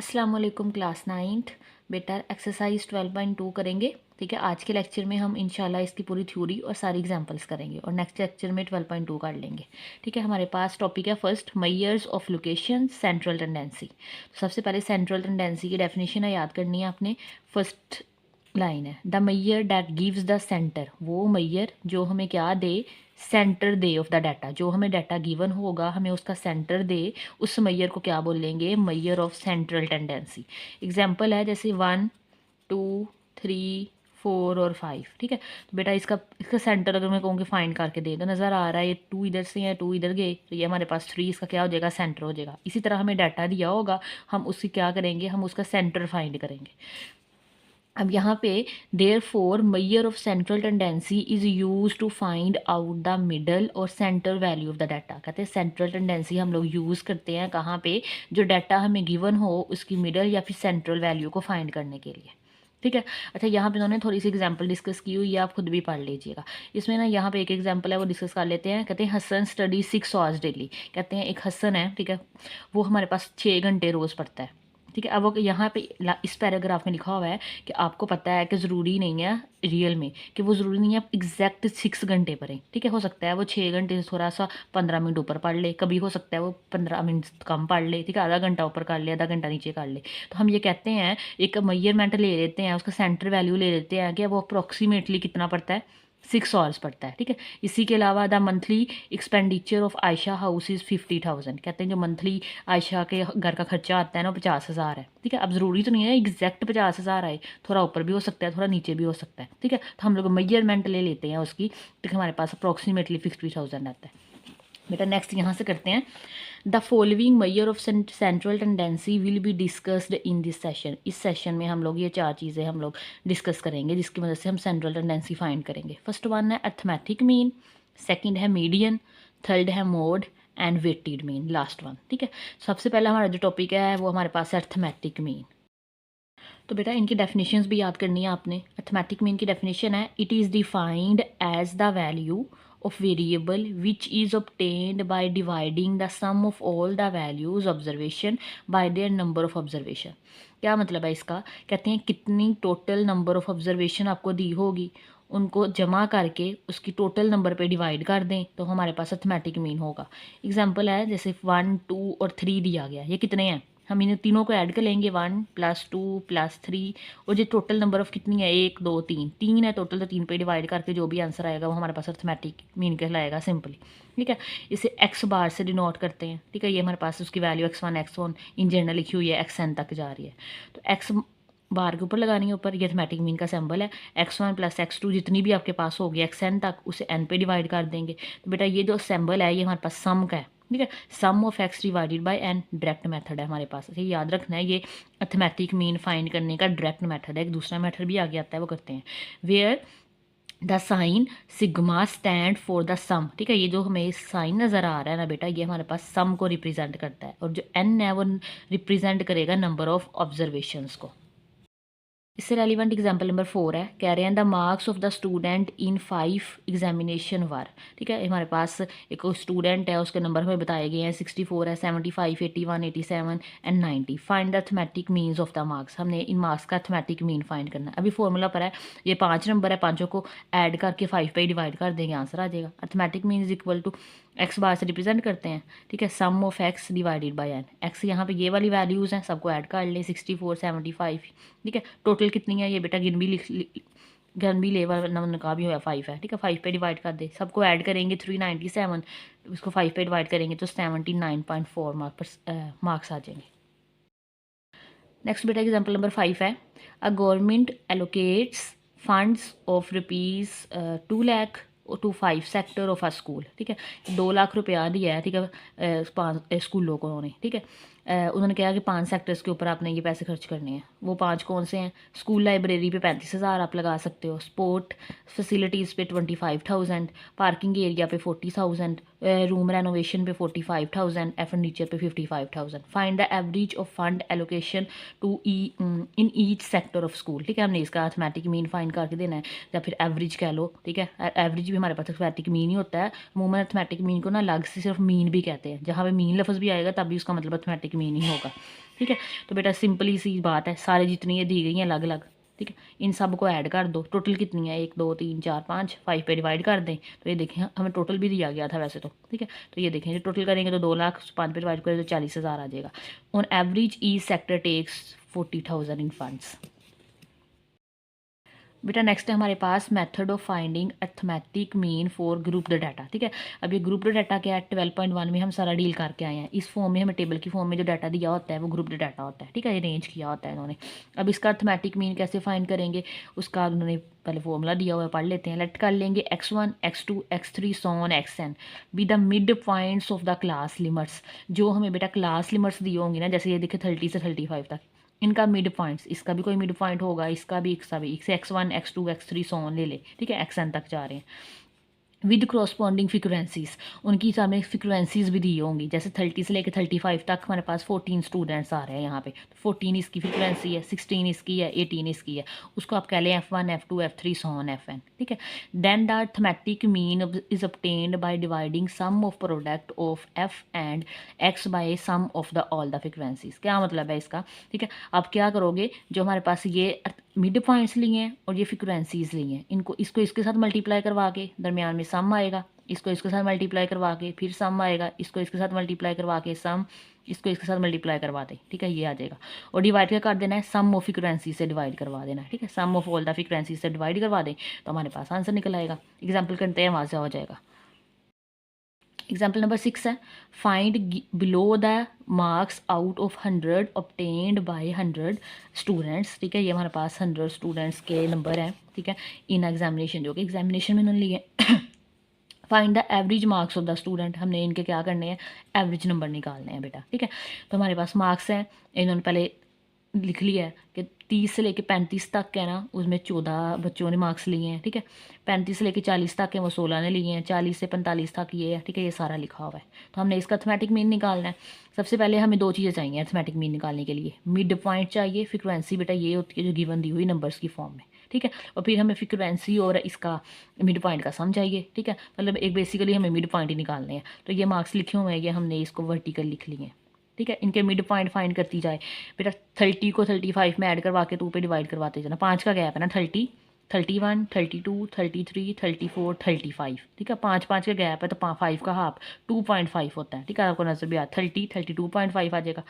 अस्सलाम वालेकुम class 9th। बेटा एक्सरसाइज 12.2 करेंगे। ठीक है, आज के लेक्चर में हम इंशाल्लाह इसकी पूरी थ्योरी और सारी एग्जांपल्स करेंगे और नेक्स्ट लेक्चर में 12.2 कर लेंगे। ठीक है, हमारे पास टॉपिक है first measures of location central tendency. तो सबसे पहले सेंट्रल टेंडेंसी की डेफिनेशन है, याद करनी है आपने। फर्स्ट लाइन है the measure that gives the centre, वो मैयर जो हमें क्या दे, सेंटर दे ऑफ द डाटा। जो हमें डाटा गिवन होगा हमें उसका सेंटर दे, उस मैयर को क्या बोलेंगे, Maihar of central tendency. Example है जैसे 1 2 3 4 और 5। ठीक है, तो बेटा इसका इसका सेंटर अगर मैं कहूँगी फाइंड करके दे, तो नज़र आ रहा है ये 2 इधर से है, 2 इधर गए, तो ये हमारे पास 3, इसका क्या हो जाएगा, सेंटर हो जाएगा। इसी तरह हमें डाटा दिया होगा, हम उसकी क्या करेंगे, हम उसका सेंटर फाइंड करेंगे। अब यहाँ पे there four measure of central tendency is use to find out the middle और centre value of the data. कहते हैं सेंट्रल टेंडेंसी हम लोग यूज़ करते हैं कहाँ पे, जो डाटा हमें गिवन हो उसकी मिडल या फिर सेंट्रल वैल्यू को फाइंड करने के लिए। ठीक है, अच्छा यहाँ पे उन्होंने थोड़ी सी एग्जांपल डिस्कस की हुई है, आप खुद भी पढ़ लीजिएगा। इसमें ना यहाँ पे एक एग्जांपल है वो डिस्कस कर लेते हैं। कहते हैं हसन स्टडी 6 आवर्स डेली। कहते हैं एक हसन है, ठीक है, वो हमारे पास 6 घंटे रोज़ पढ़ता है। ठीक है, अब वो यहाँ पे इस पैराग्राफ में लिखा हुआ है कि आपको पता है कि ज़रूरी नहीं है रियल में, कि वो ज़रूरी नहीं है एग्जैक्ट 6 घंटे पढ़ें। ठीक है, हो सकता है वो 6 घंटे से थोड़ा सा 15 मिनट ऊपर पढ़ ले, कभी हो सकता है वो 15 मिनट कम पढ़ ले। ठीक है, आधा घंटा ऊपर कर ले, आधा घंटा नीचे कर ले। तो हम ये कहते हैं एक मेजरमेंट ले लेते हैं, उसका सेंटर वैल्यू ले लेते हैं कि वो अप्रोक्सीमेटली कितना पड़ता है, 6 आवर्स पड़ता है। ठीक है, इसी के अलावा the monthly expenditure of Ayesha house is 50,000। कहते हैं जो मंथली आयशा के घर का खर्चा आता है ना, 50,000 है। ठीक है, अब ज़रूरी तो नहीं है एग्जैक्ट 50,000 आए, थोड़ा ऊपर भी हो सकता है, थोड़ा नीचे भी हो सकता है। ठीक है, तो हम लोग मेजरमेंट ले लेते हैं उसकी, तो हमारे पास अप्रोक्सीमेटली 50,000 आता है। बेटा नेक्स्ट यहाँ से करते हैं, the following measure of central tendency will be discussed in this session. इस सेशन में हम लोग ये 4 चीज़ें हम लोग डिस्कस करेंगे जिसकी मदद से हम सेंट्रल टेंडेंसी फाइंड करेंगे। फर्स्ट वन है अर्थमेटिक मीन, सेकंड है मीडियन, थर्ड है mode and weighted mean, last one. ठीक है, सबसे पहला हमारा जो टॉपिक है वो हमारे पास है अर्थमेटिक मीन। तो बेटा इनकी डेफिनेशंस भी याद करनी है आपने। अर्थमेटिक मीन की डेफिनेशन है, it is defined as the value of variable which is obtained by dividing the sum of all the values observation by their number of observation। क्या मतलब है इसका, कहते हैं कितनी टोटल नंबर ऑफ ऑब्जर्वेशन आपको दी होगी, उनको जमा करके उसकी टोटल नंबर पे डिवाइड कर दें तो हमारे पास अर्थमेटिक मीन होगा। एग्जांपल है जैसे 1 2 और 3 दिया गया, ये कितने हैं, हम इन्हें तीनों को ऐड कर लेंगे, 1 + 2 + 3, और जो टोटल नंबर ऑफ कितनी है, 1 2 3, 3 है टोटल, तो 3 पे डिवाइड करके जो भी आंसर आएगा वो हमारे पास अर्थमेटिक मीन कहलाएगा सिंपली। ठीक है, इसे एक्स बार से डिनोट करते हैं। ठीक है, ये हमारे पास उसकी वैल्यू x1 इन जनरल लिखी हुई है, xn तक जा रही है, तो एक्स बार के ऊपर लगानी है ऊपर, ये अर्थमेटिक मीन का सिंबल है। x1 + x2 जितनी भी आपके पास होगी xn तक, उसे n पे डिवाइड कर देंगे। तो बेटा ये जो सिंबल है ये हमारे पास सम का है। ठीक है, sum of x divided by n direct method है हमारे पास। ये याद रखना है, ये अर्थमेटिक मीन फाइंड करने का डायरेक्ट मेथड है। एक दूसरा मेथड भी आगे आता है, वो करते हैं। Where the sign sigma stand for the sum. ठीक है, ये जो हमें साइन नज़र आ रहा है ना बेटा, ये हमारे पास सम को रिप्रेजेंट करता है, और जो n है वो रिप्रेजेंट करेगा नंबर ऑफ ऑब्जर्वेशंस को। इससे रेलिवेंट एग्जाम्पल नंबर 4 है, कह रहे हैं the marks of the student in 5 examination were. ठीक है, हमारे पास एक स्टूडेंट है, उसके नंबर हमें बताए गए हैं, 64 है, 75, 81, 87 and 90। Find the arithmetic means of the marks. हमने इन मार्क्स का अर्थमेटिक मीन फाइंड करना है। अभी फॉर्मूला पर है, ये 5 नंबर है, पाँचों को ऐड करके 5 पे डिवाइड कर देंगे, आंसर आ जाएगा। Arithmetic mean is equal to X bar से रिप्रेजेंट करते हैं। ठीक है, sum of X divided by N. X यहाँ पे ये वाली वैल्यूज़ हैं, सबको ऐड कर लें, 64 75। ठीक है, टोटल कितनी है ये बेटा गिन भी गन भी लेवल नंबर का भी हुआ 5 है। ठीक है, 5 पे डिवाइड कर दे, सबको ऐड करेंगे 397, उसको 5 पे डिवाइड करेंगे तो 79.4 मार्क्स आ जाएंगे। नेक्स्ट बेटा एग्जाम्पल नंबर 5 है, a government allocates funds of ₹2 lakh to 5 sector of a school. ठीक है, 2 लाख रुपया दिया है। ठीक है, 5 स्कूलों को उन्होंने। ठीक है, उन्होंने कहा कि 5 सेक्टर्स के ऊपर आपने ये पैसे खर्च करने हैं। वो 5 कौन से हैं, स्कूल लाइब्रेरी पे 35,000 आप लगा सकते हो, स्पोर्ट फैसिलिटीज़ पे 25,000, पार्किंग एरिया पे 40,000, रूम रेनोवेशन पे 45,000, फर्नीचर पे 55,000। Find the average of fund allocation to in each sector of school. ठीक है, हमने इसका अर्थमेटिक मीन फाइंड करके देना है, या फिर एवरेज कह लो। ठीक है, एवरेज भी हमारे पास अर्थमेटिक मीन ही होता है। अमूमन अर्थमेटिक मीन को ना अलग से सिर्फ मीन भी कहते हैं, जहाँ पे मीन लफ्ज़ भी आएगा तब भी उसका मतलब अर्थमेटिक मीन ही होगा। ठीक है, तो बेटा सिंपली सी बात है, सारे जितनी ये दी गई हैं अलग अलग, ठीक है, इन सब को ऐड कर दो। टोटल कितनी है, 1 2 3 4 5, 5 पे डिवाइड कर दें तो ये देखें हमें टोटल भी दिया गया था वैसे तो, ठीक है। तो ये देखें टोटल करेंगे तो 2 लाख, 5 पे डिवाइड करें तो 40,000 आ जाएगा। On average each sector takes 40,000 in funds. बेटा नेक्स्ट है हमारे पास method of finding arithmetic mean for group the data. ठीक है, अब ये ग्रुप द डाटा क्या है, 12.1 में हम सारा डील करके आए हैं। इस फॉर्म में हमें टेबल की फॉर्म में जो डाटा दिया होता है वो ग्रुप द डाटा होता है। ठीक है, ये रेंज किया होता है इन्होंने। अब इसका अर्थमेटिक मीन कैसे फाइंड करेंगे, उसका उन्होंने पहले फॉर्मूला दिया हुआ है, पढ़ लेते हैं। लेट कर लेंगे x1 x2 x3 so on xn be the mid points of the class limits. जो हमें बेटा क्लास लिमिट्स दिए होंगे ना, जैसे ये देखे 30 से 35 तक, इनका मिड पॉइंट्स, इसका भी कोई मिड पॉइंट होगा, इसका भी, इसका भी, इसे x1 x2 x3 so on ले ले। ठीक है, xn तक जा रहे हैं विद क्रॉसपॉन्डिंग फ्रिक्वेंसीज। उनकी सामने फ्रिक्वेंसीज भी दी होंगी, जैसे 30 से लेकर 35 तक हमारे पास 14 स्टूडेंट्स आ रहे हैं यहाँ पे, तो 14 इसकी फ्रिक्वेंसी है, 16 इसकी है, 18 इसकी है, उसको आप कह लें f1 f2 f3 so on fn। ठीक है, then the arithmetic mean is obtained by dividing sum of product of f and x by sum of the all the frequencies. क्या मतलब है इसका, ठीक है, आप क्या करोगे, जो हमारे पास ये मिड पॉइंट्स लिए हैं और ये फ्रिक्वेंसीज ली हैं, इनको इसको इसके साथ मल्टीप्लाई करवा के दरमियान में सम आएगा, इसको इसके साथ मल्टीप्लाई करवा के फिर सम आएगा, इसको इसके साथ मल्टीप्लाई करवा के सम, इसको इसके साथ मल्टीप्लाई करवा दें। ठीक है, ये आ जाएगा। और डिवाइड क्या कर देना है, सम ऑफ फ्रिक्वेंसी से डिवाइड करवा देना है। ठीक है, sum of all the frequency से डिवाइड करवा दें तो हमारे पास आंसर निकल आएगा। एग्जाम्पल करते हैं, वहाँ से हो जाएगा। एग्जाम्पल नंबर 6 है, find below the marks out of 100 obtained by 100 students. ठीक है, ये हमारे पास 100 स्टूडेंट्स के नंबर हैं। ठीक है, इन एग्जामिनेशन, जो कि एग्जामिनेशन में उन्होंने लिए। Find the average marks of the student, हमने इनके क्या करने हैं, एवरेज नंबर निकालने हैं बेटा। ठीक है, तो हमारे पास मार्क्स हैं, इन्होंने पहले लिख लिया है कि 30 से लेके 35 तक है ना, उसमें 14 बच्चों ने मार्क्स लिए हैं। ठीक है, 35 से लेके 40 तक है वो 16 ने लिए हैं, 40 से 45 तक ये है। ठीक है, ये सारा लिखा हुआ है। तो हमने इसका अर्थमेटिक मीन निकालना है। सबसे पहले हमें 2 चीज़ें चाहिए अर्थमेटिक मीन निकालने के लिए, मिड पॉइंट चाहिए, फ्रिक्वेंसी बेटा ये होती है जो गिवन दी हुई नंबर्स की फॉर्म में। ठीक है, और फिर हमें फ्रिक्वेंसी और इसका मिड पॉइंट का सम चाहिए। ठीक है, मतलब एक बेसिकली हमें मिड पॉइंट ही निकालने हैं। तो ये मार्क्स लिखे हुए हैं, ये हमने इसको वर्टिकल लिख लिए हैं। ठीक है, इनके मिड पॉइंट फाइंड करती जाए बेटा। 30 को 35 में ऐड करवा के 2 पे डिवाइड करवाते जाना। 5 का गैप है ना, 30 31 32 33 34 35। ठीक है, 5 5 का गैप है तो 5 का हाफ 2.5 होता है। ठीक है, आपको नजर भी आ 30 32.5 आ जाएगा,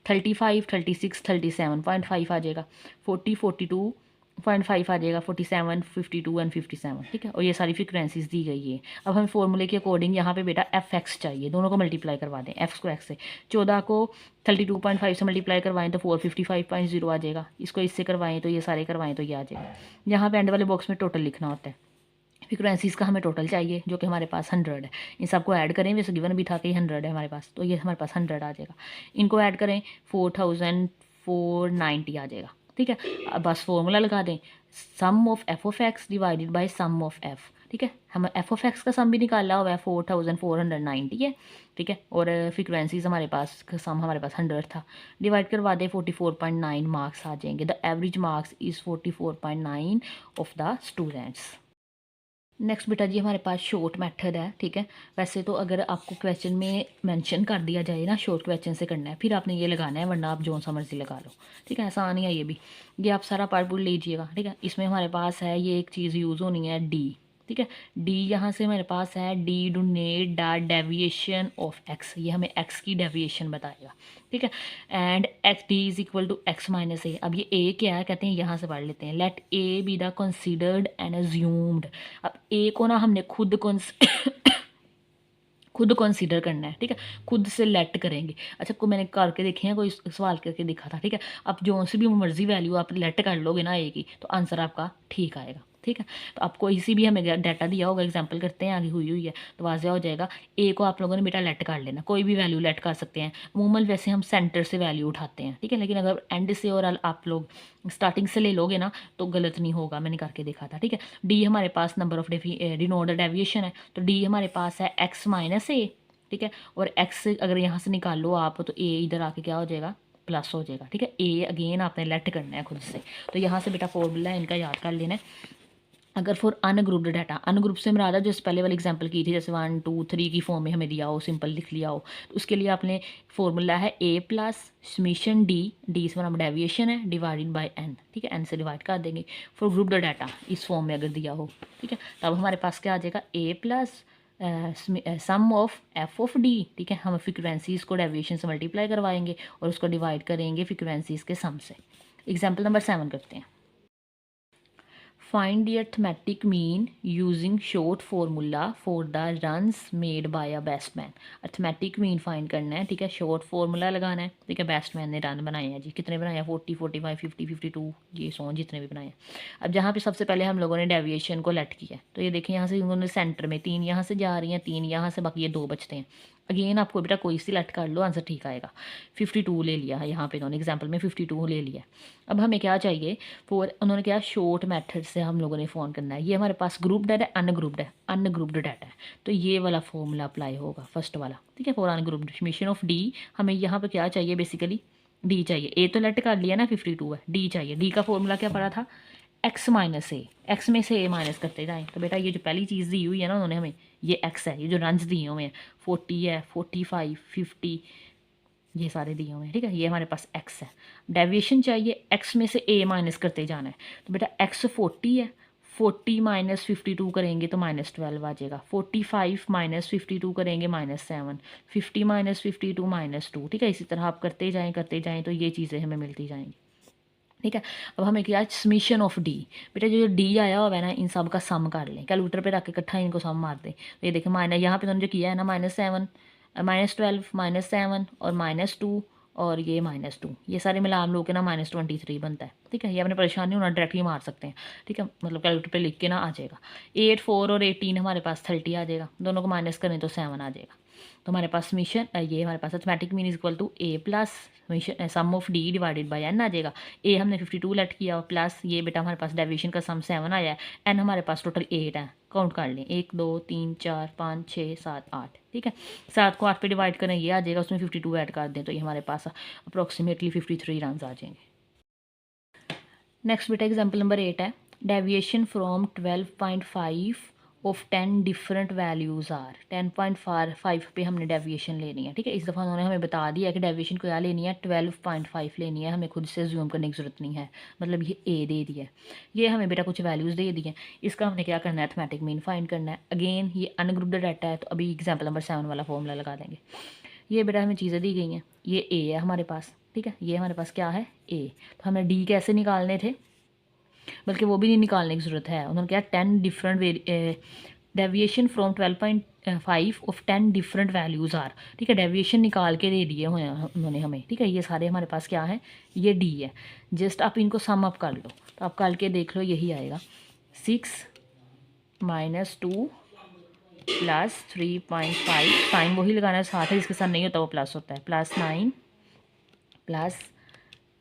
35 36 37.5 आ जाएगा, 40 42.5 आ जाएगा, 47 52 एंड 57। ठीक है, और ये सारी फ्रिक्वेंसीज दी गई है। अब हमें फॉर्मूले के अकॉर्डिंग यहाँ पे बेटा f(x) चाहिए, दोनों को मल्टीप्लाई करवा दें, x को x से, 14 को 32.5 से मल्टीप्लाई करवाएं तो 455.0 आ जाएगा, इसको इससे करवाएं तो ये सारे करवाएं तो ये आ जाएगा। यहाँ पे एंड वाले बॉक्स में टोटल लिखना होता है। फ्रिक्वेंसीज का हमें टोटल चाहिए जो कि हमारे पास 100 है। इन सबको ऐड करें, वैसे गिवन भी था कि 100 है हमारे पास, तो ये हमारे पास 100 आ जाएगा। इनको ऐड करें 4490 आ जाएगा। ठीक है, अब बस फॉर्मूला लगा दें, sum of F of X divided by sum of F. ठीक है, हम एफ ऑफ एक्स का सम भी निकाला हुआ है, 4490 है। ठीक है, और फ्रिक्वेंसीज हमारे पास सम हमारे पास 100 था, डिवाइड करवा दे 44.9 मार्क्स आ जाएंगे। The average marks is 44.9 of the students. Next बेटा जी हमारे पास शॉर्ट मेथड है। ठीक है, वैसे तो अगर आपको क्वेश्चन में मेंशन कर दिया जाए ना शॉर्ट क्वेश्चन से करना है, फिर आपने ये लगाना है, वरना आप जो सा मर्जी लगा लो। ठीक है, आसान ही है ये भी, ये आप सारा पार्ट पुट लीजिएगा। ठीक है, इसमें हमारे पास है ये एक चीज़ यूज़ होनी है डी। ठीक है, डी यहाँ से हमारे पास है, D denote the deviation of X, ये हमें एक्स की डेविएशन बताएगा। ठीक है, and X D is equal to X minus A. अब ये ए क्या है, कहते हैं यहाँ से पढ़ लेते हैं, let A be the considered and assumed. अब ए को ना हमने खुद खुद कंसीडर करना है। ठीक है, खुद से लेट करेंगे। अच्छा, को मैंने करके देखे हैं, कोई सवाल करके देखा था। ठीक है, अब जो सी भी मर्जी वैल्यू आप लेट कर लोगे ना ए की, तो आंसर आपका ठीक आएगा। ठीक है, तो आपको इसी भी हमें डाटा दिया होगा, एग्जांपल करते हैं, आगे हुई है तो वाजह हो जाएगा। ए को आप लोगों ने बेटा लेट कर लेना, कोई भी वैल्यू लेट कर सकते हैं। अमूमन वैसे हम सेंटर से वैल्यू उठाते हैं। ठीक है, लेकिन अगर एंड से और आप लोग स्टार्टिंग से ले लोगे ना तो गलत नहीं होगा, मैंने करके देखा था। ठीक है, डी हमारे पास नंबर ऑफ डिनोट डेविएशन है, तो डी हमारे पास है एक्स माइनस ए। ठीक है, और एक्स अगर यहाँ से निकाल लो आप तो ए इधर आके क्या हो जाएगा, प्लस हो जाएगा। ठीक है, ए अगेन आपने लेट करना है खुद से, तो यहाँ से बेटा फॉर्मूला इनका याद कर लेना है। अगर फॉर अनग्रुप्ड डाटा, अनग्रुप से मेरा जो पहले वाली एग्जांपल की थी, जैसे 1 2 3 की फॉर्म में हमें दिया हो, सिंपल लिख लिया हो, तो उसके लिए आपने फॉर्मूला है A plus summation D, D से हमारा डेविएशन है, डिवाइडेड बाय एन, ठीक है, एन से डिवाइड कर देंगे फॉर ग्रुप्ड डाटा इस फॉर्म में अगर दिया हो, ठीक है। तब हमारे पास क्या आ जाएगा, A plus sum of F of D, ठीक है। हम फ्रिक्वेंसीज को डेविएशन से मल्टीप्लाई करवाएंगे और उसको डिवाइड करेंगे फ्रिक्वेंसीज के सम से। एग्जाम्पल नंबर 7 करते हैं। Find the arithmetic mean using short formula for the runs made by a batsman। arithmetic mean find करना है, ठीक है, शॉर्ट फार्मूला लगाना है, ठीक है। बैट्समैन ने रन बनाए हैं जी, कितने बनाए हैं, 40 45 50 52, ये सो जितने भी बनाए हैं। अब जहाँ पे सबसे पहले हम लोगों ने डेविएशन को लेट किया, तो ये देखें यहाँ से उन्होंने सेंटर में 3 यहाँ से जा रही हैं, 3 यहाँ से, बाकी ये 2 बचते हैं। अगेन आपको बेटा कोई सिलेक्ट कर लो, आंसर ठीक आएगा। 52 ले लिया है यहाँ पे इन्होंने, एग्जाम्पल में 52 ले लिया। अब हमें क्या चाहिए, फॉर उन्होंने क्या शॉर्ट मेथड से हम लोगों ने फ़ोन करना है। ये हमारे पास ग्रुप्ड है, अनग्रुप्ड है, अनग्रुप्ड डाटा है, तो ये वाला फॉर्मूला अप्लाई होगा फर्स्ट वाला, ठीक है। For ungrouped summation of D, हमें यहाँ पे क्या चाहिए, बेसिकली डी चाहिए। ए तो लेट कर लिया ना, 52 है, डी चाहिए। डी का फॉर्मूला क्या पड़ा था, एक्स माइनस ए, एक्स में से ए माइनस करते जाएँ। तो बेटा ये जो पहली चीज़ दी हुई है ना उन्होंने हमें, ये एक्स है, ये जो रंस दिए हुए हैं 40 है, 45 50, ये सारे दिए हुए हैं, ठीक है। ये हमारे पास एक्स है, डेविएशन चाहिए, एक्स में से ए माइनस करते जाना है। तो बेटा एक्स 40 है, 40 माइनस 52 करेंगे तो -12 आ जाएगा। 45 माइनस 52 करेंगे -7, 50 माइनस 52 -2, ठीक है। इसी तरह आप करते जाएँ तो ये चीज़ें हमें मिलती जाएंगी, ठीक है। अब हमें क्या, समीशन ऑफ डी, बेटा जो डी आया हुआ है ना, इन सब का सम कर लें, कैलकुलेटर पे रख के इकट्ठा इनको सम मार दें। तो ये देखें माइनस, यहाँ पे उन्होंने जो किया है ना, -7 -12 -7 और -2 और ये -2, ये सारे मिला हम लोग के ना -23 बनता है, ठीक है। ये अपने परेशानी होना डायरेक्टली मार सकते हैं, ठीक है, मतलब कैलकुलेटर पे लिख के ना आ जाएगा। 8 4 और 18 हमारे पास 30 आ जाएगा, दोनों को माइनस करें तो 7 आ जाएगा। तो हमारे पास समीशन, ये हमारे पास arithmetic mean is equal to A plus sum of D divided by N आ जाएगा। ए हमने 52 लेट किया और प्लस ये बेटा हमारे पास डेविएशन का सम 7 आया है, एन हमारे पास टोटल 8 है, काउंट कर लें 1 2 3 4 5 6 7 8, ठीक है। 7 को 8 पे डिवाइड करें, ये आ जाएगा, उसमें 52 ऐड कर दें तो ये हमारे पास अप्रोक्सीमेटली 53 रन आ जाएंगे। नेक्स्ट बेटा एग्जाम्पल नंबर 8 है, deviation from 12.5 of 10 different values are. 10.5 पे हमने डेविएशन लेनी है, ठीक है। इस दफ़ा उन्होंने हमें बता दिया है कि डेविएशन को क्या लेनी है, 12.5 लेनी है, हमें खुद से ज्यूम करने की ज़रूरत नहीं है, मतलब ये ए दे दिया है, ये हमें बेटा कुछ वैल्यूज़ दे दी हैं, इसका हमने क्या करना है, अर्थमेटिक मीन फाइंड करना है। अगेन ये अनग्रुप्ड डाटा है, तो अभी एग्जाम्पल नंबर 7 वाला फॉर्मूला लगा देंगे। ये बेटा हमें चीज़ें दी गई हैं, ये ए है हमारे पास, ठीक है, ये हमारे पास क्या है ए। तो हमें डी कैसे निकालने थे, बल्कि वो भी नहीं निकालने की ज़रूरत है, उन्होंने क्या 10 different deviation from 12.5 of 10 different values are, ठीक है। डेविएशन निकाल के दे दिए हुए हैं उन्होंने हमें, ठीक है। ये सारे हमारे पास क्या है, ये डी है। जस्ट आप इनको सम अप कर लो, तो आप करके देख लो, यही आएगा 6 -2 प्लस 3.5, साइन वही लगाना है साथ है, जिसके साथ नहीं होता वो प्लस होता है, +9 प्लस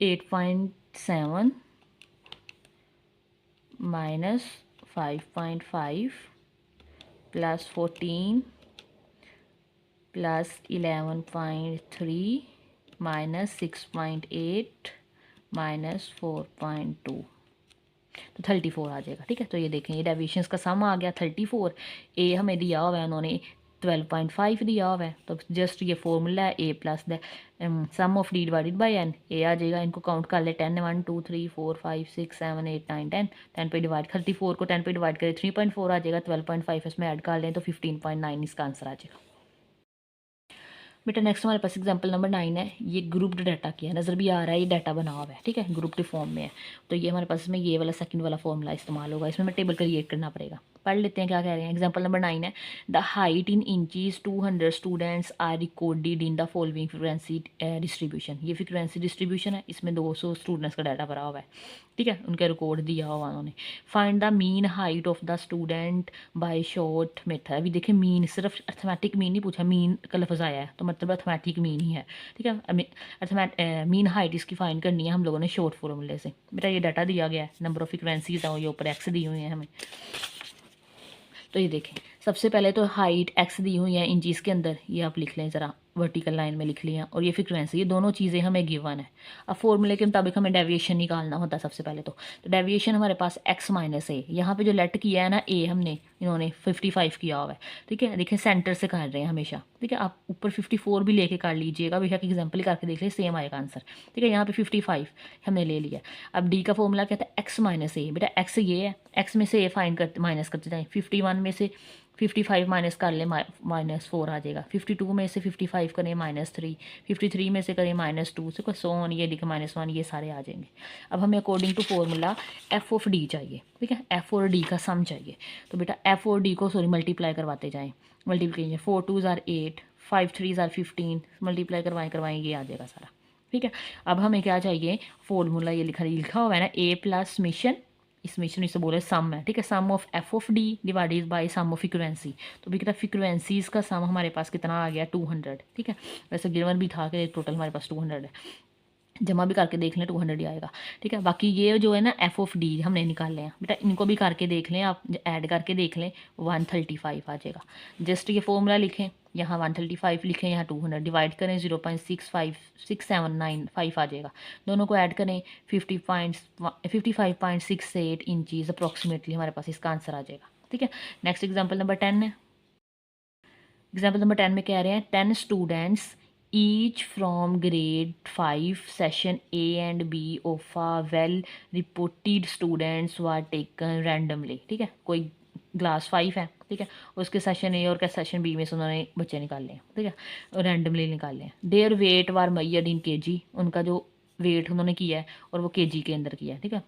8.7 -5.5 प्लस 14 प्लस 11.3 -6.8 -4.2, तो 34 आ जाएगा, ठीक है। तो ये देखें, ये डेविएशंस का सम आ गया 34। ए हमें दिया हुआ है उन्होंने 12.5 दिया हुआ है, तो जस्ट ये फॉर्मूला है A plus the sum of D divided by N, A आ जाएगा। इनको काउंट कर ले, 10 1 2 3 4 5 6 7 8 9 10, 10 पे डिवाइड, 34 को 10 पे डिवाइड करें 3.4 आ जाएगा, 12.5 इसमें ऐड कर लें तो 15.9 इसका आंसर आ जाएगा। बेटा नेक्स्ट हमारे पास एग्जांपल नंबर 9 है, ये ग्रुप्ड डाटा की है, नज़र भी आ रहा है, ये डाटा बना हुआ है, ठीक है, ग्रुप्ड फॉर्म में है। तो ये हमारे पास इसमें ये वाला सेकंड वाला फॉर्मूला इस्तेमाल होगा, इसमें हमें टेबल क्रिएट करना पड़ेगा। पढ़ लेते हैं क्या कह रहे हैं। एग्जांपल नंबर 9 है, the height in inches 200 students are recorded in the following frequency distribution. ये फ्रीक्वेंसी डिस्ट्रीब्यूशन है, इसमें 200 स्टूडेंट्स का डाटा भरा हुआ है, ठीक है, उनका रिकॉर्ड दिया हुआ उन्होंने। Find the mean height of the student by short method. अभी देखिए मीन, सिर्फ अर्थमेटिक मीन नहीं पूछा, मीन का लफ्ज़ आया है तो मतलब अर्थमेटिक मीन ही है, ठीक है। मीन हाइट इसकी फाइंड करनी है हम लोगों ने शॉर्ट फॉर्मूले से। बेटा ये डाटा दिया गया है, नंबर ऑफ फ्रीक्वेंसीज है, ये ऊपर एक्स दी हुई है हमें। तो ये देखें, सबसे पहले तो हाइट एक्स दी हुई है इंचज़ के अंदर, ये आप लिख लें ज़रा, वर्टिकल लाइन में लिख लिया, और ये फ्रीक्वेंसी, ये दोनों चीज़ें हमें गिवन है। अब फॉर्मूले के मुताबिक हमें डेविएशन निकालना होता है सबसे पहले। तो डेविएशन हमारे पास x माइनस ए, यहाँ पे जो लेट किया है ना ए हमने, इन्होंने 55 किया हुआ है, ठीक है। देखिए सेंटर से कर रहे हैं हमेशा, ठीक है। आप ऊपर 54 भी लेके कर लीजिएगा, बेशक एग्जाम्पल करके देख लीजिए, सेम आएगा आंसर, ठीक है। यहाँ पे 55 हमने ले लिया। अब डी का फॉर्मूला कहता है x माइनस ए, बेटा x ये है, x में से ए फाइंड करते माइनस करते जाएँ। 51 में से 55 माइनस कर लें, -4 आ जाएगा। 52 में से 55 करें -3, 53 में से करें -2 से सो ऑन, ये लिखे -1, ये सारे आ जाएंगे। अब हमें according to formula F of D चाहिए, ठीक है। एफ और डी का सम चाहिए, तो बेटा एफ और डी को मल्टीप्लाई करवाते जाएँ। मल्टीप्लिकेशन 4 2 ज़ार 8, 5 3 ज़ार 15, मल्टीप्लाई करवाएँ ये आ जाएगा सारा, ठीक है। अब हमें क्या चाहिए, फॉर्मूला ये लिखा हुआ है ना, ए प्लस मिशन, इस मिशन इसे बोले सम है, ठीक है। Sum of F of D divided by sum of frequency, तो बेटा फ्रीक्वेंसीज का सम हमारे पास कितना आ गया, 200, ठीक है। वैसे गिवन भी था कि टोटल हमारे पास 200 है, जमा भी करके देख लें 200 ही आएगा, ठीक है। बाकी ये जो है ना एफ ऑफ डी हमने निकाले हैं, बेटा इनको भी करके देख लें आप, ऐड करके देख लें, 135 आ जाएगा। जस्ट ये फॉर्मूला लिखें, यहाँ 135 लिखें, यहाँ 200 डिवाइड करें, 0.65679 आ जाएगा। दोनों को ऐड करें, 55.68 इंचज़ अप्रॉक्सीमेटली हमारे पास इसका आंसर आ जाएगा, ठीक है। नेक्स्ट एग्जाम्पल नंबर 10 है। एग्जाम्पल नंबर 10 में कह रहे हैं 10 students each from grade 5 session A and B of a well reported students were taken randomly, ठीक है। कोई क्लास 5 है, ठीक है, उसके सेशन ए और क्या सेशन बी में से उन्होंने बच्चे निकाले हैं, ठीक है, रैंडमली निकाले हैं। Their weight were measured in KG, उनका जो वेट उन्होंने किया है और वो केजी के अंदर किया है, ठीक है।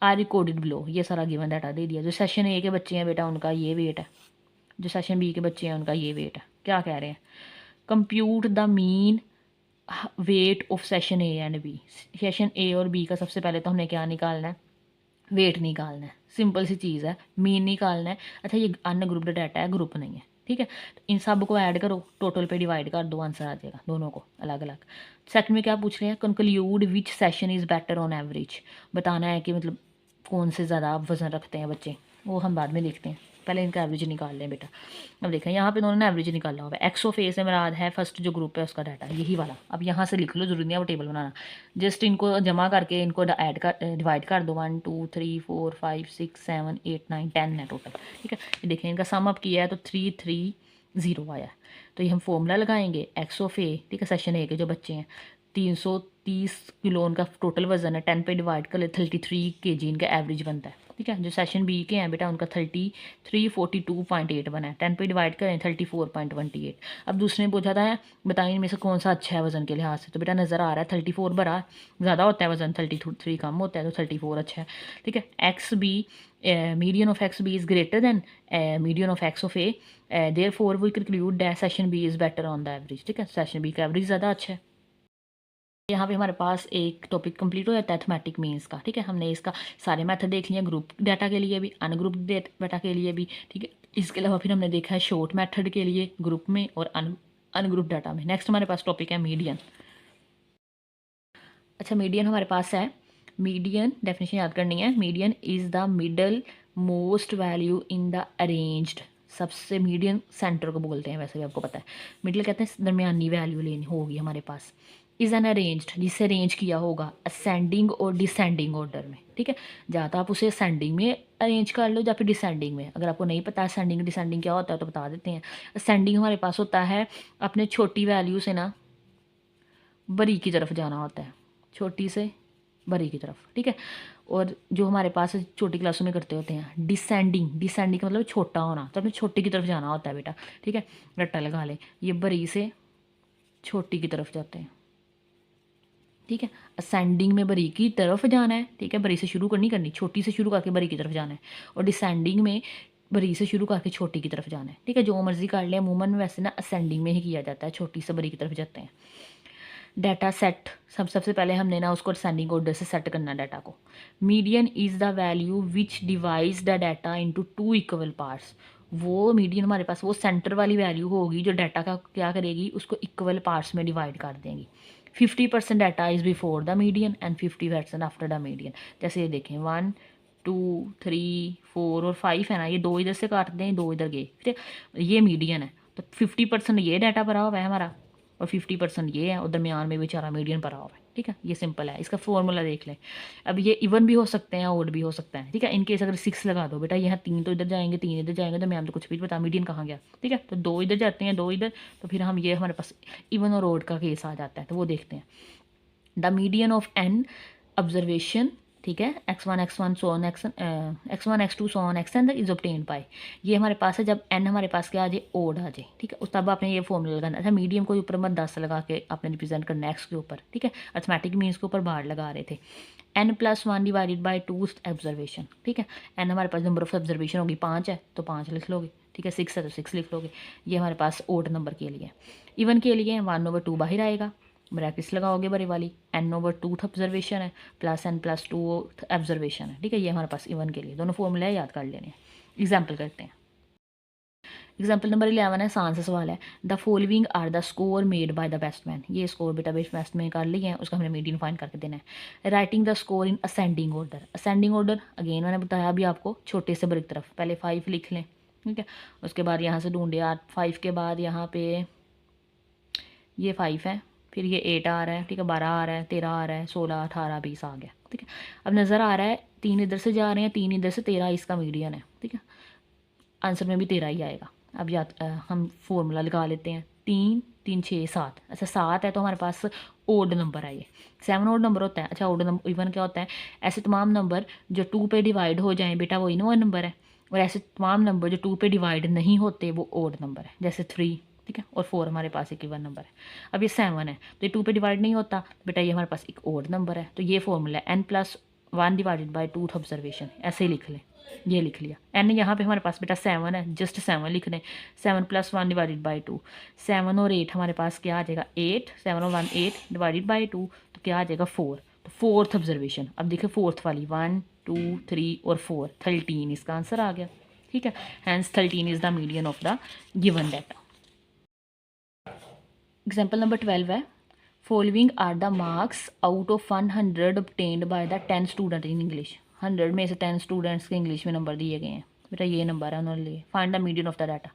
आर रिकॉर्डेड बिलो, ये सारा गिवन डाटा दे दिया। जो सेशन ए के बच्चे हैं बेटा उनका ये वेट है, जो सेशन बी के बच्चे हैं उनका ये वेट है। क्या कह रहे हैं, compute the mean weight of session A and B. Session A और बी का सबसे पहले तो हमने क्या निकालना है, वेट निकालना है। सिंपल सी चीज़ है, मीन निकालना है। अच्छा ये अनग्रुप्ड डाटा है, ग्रुप नहीं है, ठीक है। तो इन सब को ऐड करो, टोटल पे डिवाइड कर दो, आंसर आ जाएगा दोनों को अलग अलग। सेकंड में क्या पूछ रहे हैं, conclude which session is better on average, बताना है कि मतलब कौन से ज़्यादा वजन रखते हैं बच्चे, वो हम बाद में देखते हैं, पहले इनका एवरेज निकाल लें बेटा। अब देखें यहाँ पे उन्होंने एवरेज निकाला हुआ है। एक्स ऑफ ए से मुराद है फर्स्ट जो ग्रुप है उसका डाटा, यही वाला। अब यहाँ से लिख लो, जरूरी नहीं है वो टेबल बनाना, जस्ट इनको जमा करके इनको ऐड कर डिवाइड कर दो। 1 2 3 4 5 6 7 8 9 10 है टोटल, ठीक है। ये देखें इनका सम अप किया है तो 330 आया है। तो ये हम फॉर्मूला लगाएंगे, एक्स ऑफ ए, ठीक है, सेशन ए के जो बच्चे हैं 330 किलो उनका टोटल वजन है, 10 पे डिवाइड कर ले 33 kg इनका एवरेज बनता है, ठीक है। जो सेशन बी के हैं बेटा उनका 3342.8 बना है, 10 पे डिवाइड करें 34.28। अब दूसरे ने पूछा था बताइए इनमें से कौन सा अच्छा है वजन के लिहाज से, तो बेटा नज़र आ रहा है 34 बड़ा ज़्यादा होता है वजन, 33 कम होता है, तो 34 अच्छा है, ठीक है। X B median of X B is greater than median of X of A, therefore we conclude that session B is better on the average, ठीक है। सेशन बी का एवरेज ज़्यादा अच्छा है। यहाँ पे हमारे पास एक टॉपिक कंप्लीट हो जाता है अरिथमेटिक मीन्स का, ठीक है। हमने इसका सारे मेथड देख लिए, ग्रुप डाटा के लिए भी, अनग्रुप डाटा के लिए भी, ठीक है। इसके अलावा फिर हमने देखा है शॉर्ट मेथड के लिए ग्रुप में और अनग्रुप डाटा में। नेक्स्ट हमारे पास टॉपिक है मीडियन। अच्छा मीडियन हमारे पास है, मीडियन डेफिनेशन याद करनी है। Median is the middle most value in the arranged, सबसे मीडियन सेंटर को बोलते हैं, वैसे भी आपको पता है। मिडिल कहते हैं दरमियानी वैल्यू लेनी होगी हमारे पास। इज़ एन अरेंज्ड, जिसे अरेंज किया होगा असेंडिंग और डिसेंडिंग ऑर्डर में, ठीक है। या तो आप उसे असेंडिंग में अरेंज कर लो या फिर डिसेंडिंग में। अगर आपको नहीं पता असेंडिंग डिसेंडिंग क्या होता है तो बता देते हैं। असेंडिंग हमारे पास होता है अपने छोटी वैल्यू से ना बड़ी की तरफ जाना होता है, छोटी से बड़ी की तरफ, ठीक है। और जो हमारे पास छोटी क्लासों में करते होते हैं डिसेंडिंग, डिसेंडिंग का मतलब छोटा होना, तो अपने छोटी की तरफ जाना होता है बेटा, ठीक है। रट्टा लगा ले, ये बड़ी से छोटी की तरफ जाते हैं, ठीक है। असेंडिंग में बड़ी की तरफ जाना है, ठीक है, बड़ी से शुरू करनी, छोटी से शुरू करके बड़ी की तरफ जाना है। और डिसेंडिंग में बड़ी से शुरू करके छोटी की तरफ जाना है, ठीक है। जो मर्जी कर ले, अमूमन वैसे ना असेंडिंग में ही किया जाता है, छोटी से बड़ी की तरफ जाते हैं। डाटा सेट, सबसे पहले हमने ना उसको असेंडिंग ऑर्डर से सेट करना डाटा को। Median is the value which divides the data into 2 equal parts. वो मीडियन हमारे पास वो सेंटर वाली वैल्यू होगी जो डाटा का क्या करेगी, उसको इक्वल पार्ट्स में डिवाइड कर देंगी। 50% data is before the median and 50% after the median. जैसे ये देखें 1 2 3 4 और 5 है ना, ये 2 इधर से काट दें, 2 इधर गए, ठीक है, ये मीडियन है। तो 50% ये डाटा भरा हुआ है हमारा, और 50% ये है और दरमियान में बेचारा मीडियन पड़ा हुआ है। ठीक है, ये सिंपल है, इसका फॉर्मूला देख लें। अब ये इवन भी हो सकते हैं, ओड भी हो सकता है। ठीक है, इनकेस अगर 6 लगा दो बेटा, यहाँ 3 तो इधर जाएंगे, 3 इधर जाएंगे, दरमियान तो कुछ भी बता मीडियन कहाँ गया। ठीक है, तो 2 इधर जाते हैं, 2 इधर, तो फिर हम ये हमारे पास इवन और ओड का केस आ जाता है, तो वो देखते हैं। The median of N observation, ठीक है, x1 so on x1 x2 so on xn is obtained by, ये हमारे पास है जब n हमारे पास क्या आ जाए, ओड आ जाए। ठीक है, उस तब आपने ये फॉर्मूला लगाना। अच्छा, मीडियम को ऊपर मत 10 लगा के आपने रिप्रेजेंट करना x के ऊपर। ठीक है, अर्थमेटिक मीन्स के ऊपर बाहर लगा रहे थे। n+1 divided by 2 observation. ठीक है, n हमारे पास नंबर ऑफ ऑब्जर्वेशन होगी 5 है तो 5 लिख लोगे। ठीक है, 6 है तो 6 लिख लोगे। ये हमारे पास ओड नंबर के लिए। इवन के लिए 1/2 बाहर आएगा, ब्रैकेट्स लगाओगे बड़ी वाली, n/2 ऑब्जर्वेशन है प्लस n+2 ऑब्जर्वेशन है। ठीक है, ये हमारे पास इवन के लिए दोनों फॉर्मूले याद कर लेने हैं। एग्जाम्पल करते हैं। एग्जाम्पल नंबर 11 है, आसान सा सवाल है। The following are the score made by the batsman. ये स्कोर बेटा बेस्टमैन कर लिए हैं, उसका हमने मीडियन फाइंड करके देना है। Writing the score in ascending order. Ascending order again मैंने बताया अभी आपको, छोटे से बड़ी तरफ पहले 5 लिख लें। ठीक है, उसके बाद यहाँ से ढूंढे 5 के बाद यहाँ पे ये 5 है, फिर ये 8 आ रहा है। ठीक है, 12 आ रहा है, 13 आ रहा है, 16, 18, 20 आ गया। ठीक है, अब नज़र आ रहा है 3 इधर से जा रहे हैं, 3 इधर से, 13 इसका मीडियन है। ठीक है, आंसर में भी 13 ही आएगा। अब हम फॉर्मूला लगा लेते हैं। 3 3 6 7। अच्छा, 7 है तो हमारे पास ओड नंबर है ये। 7 ओड नंबर होता है। अच्छा, ओड नंबर इवन क्या होता है, ऐसे तमाम नंबर जो 2 पे डिवाइड हो जाएं बेटा, वो इवन नंबर है। और ऐसे तमाम नंबर जो 2 पे डिवाइड नहीं होते वो ओड नंबर है, जैसे 3। ठीक है, और 4 हमारे पास एक इवन नंबर है। अब ये 7 है तो ये 2 पे डिवाइड नहीं होता बेटा, ये हमारे पास एक ओड नंबर है। तो ये फॉर्मूला है n+1 डिवाइडेड बाई 2 ऑब्जर्वेशन, ऐसे ही लिख लें। ये लिख लिया। n यहाँ पे हमारे पास बेटा 7 है, जस्ट 7 लिख दें। 7+1 डिवाइडेड बाई 2, 7 और 8 हमारे पास क्या आ जाएगा, 8, 7 और 1 8 डिवाइडेड बाई 2, तो क्या आ जाएगा 4। तो 4th ऑब्जर्वेशन। अब देखिए 4th वाली 1 2 3 और 4, 13 इसका आंसर आ गया। ठीक है, hence 13 is the median of the given data. Example number 12 है, following are the marks out of 100 obtained by the 10 student in English. 100 में से 10 स्टूडेंट्स के इंग्लिश में नंबर दिए गए हैं बेटा, ये नंबर है उन्होंने लिए। Find the median of the data.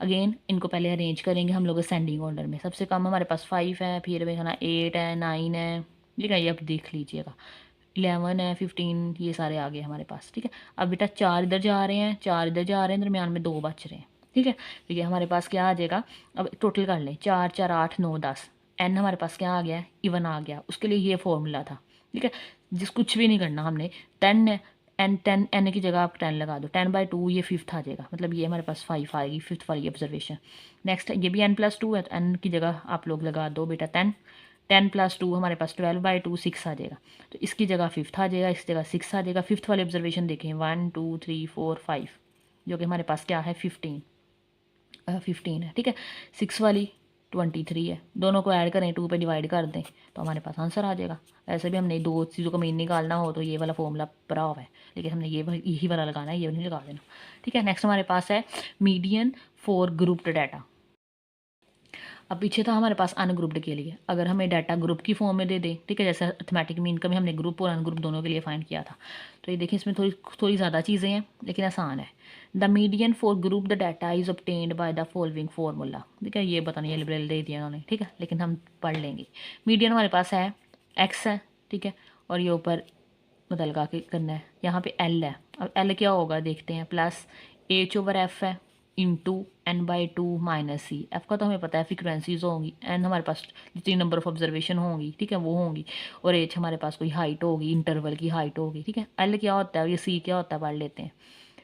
Again इनको पहले अरेंज करेंगे हम लोग असेंडिंग ऑर्डर में। सबसे कम हमारे पास 5 है, फिर देखना 8 है, 9 है। ठीक है, ये अब देख लीजिएगा 11 है, 15, ये सारे आ गए हमारे पास। ठीक है, अब बेटा 4 इधर जा रहे हैं, 4 इधर जा रहे हैं, दरमियान में 2 बच रहे हैं। ठीक है, तो ये हमारे पास क्या आ जाएगा, अब टोटल कर लें, 4 4 8 9 10। एन हमारे पास क्या आ गया है, इवन आ गया। उसके लिए ये फॉर्मूला था। ठीक है, जिस कुछ भी नहीं करना हमने। 10 है, एन की जगह आप 10 लगा दो, 10/2 ये 5th आ जाएगा, मतलब ये हमारे पास 5 आएगी 5th वाली ऑब्जर्वेशन। नेक्स्ट ये भी n+2 है, तो एन की जगह आप लोग लगा दो बेटा 10। 10+2 हमारे पास 12/2 6 आ जाएगा, तो इसकी जगह 5th आ जाएगा, इस जगह 6 आ जाएगा। 5th वाली ऑब्जर्वेशन देखें, 1 2 3 4 5, जो कि हमारे पास क्या है 15 है। ठीक है, 6 वाली 23 है, दोनों को ऐड करें, 2 पे डिवाइड कर दें तो हमारे पास आंसर आ जाएगा। ऐसे भी हमने 2 चीज़ों का मीन निकालना हो तो ये वाला फॉर्मूला पड़ा हुआ है, लेकिन हमने यही वाला लगाना है, ये नहीं लगा देना। ठीक है, नेक्स्ट हमारे पास है मीडियन फॉर ग्रुप्ड डाटा। अब पीछे था हमारे पास अनग्रुप्ड के लिए, अगर हमें डाटा ग्रुप की फॉर्म में दे दे। ठीक है, जैसे अर्थमेटिक मीन का भी हमने ग्रुप और अनग्रुप दोनों के लिए फाइंड किया था। तो ये देखिए इसमें थोड़ी ज़्यादा चीज़ें हैं लेकिन आसान है। The median for group the data is obtained by the following formula. ठीक है, ये पता नहीं, ये लिबरल दे दिया उन्होंने। ठीक है, लेकिन हम पढ़ लेंगे। मीडियन हमारे पास है एक्स है। ठीक है, और ये ऊपर मतलब लगा के करना है। यहाँ पे एल है, अब एल क्या होगा देखते हैं, प्लस H/F है इंटू n/2 माइनस सी। एफ का तो हमें पता है फ्रिक्वेंसीज होंगी, एन हमारे पास जितनी नंबर ऑफ ऑब्जर्वेशन होंगी, ठीक है, वो होंगी, और एच हमारे पास कोई हाइट होगी, इंटरवल की हाइट होगी। ठीक है, एल क्या होता है और ये सी क्या होता है पढ़ लेते हैं।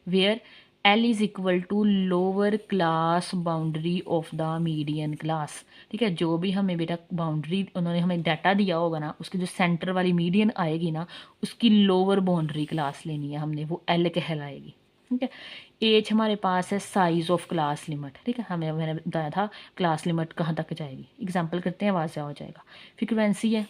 Where L is equal to lower class boundary of the median class. ठीक है, जो भी हमें बेटा बाउंड्री उन्होंने हमें डाटा दिया होगा ना, उसकी जो सेंटर वाली मीडियन आएगी ना, उसकी लोअर बाउंड्री क्लास लेनी है हमने, वो एल कहलाएगी। ठीक है, एच हमारे पास है साइज ऑफ क्लास लिमिट। ठीक है, मैंने बताया था क्लास लिमिट कहाँ तक जाएगी। एग्जांपल करते हैं, वहाँ से हो जाएगा। फ्रीक्वेंसी है,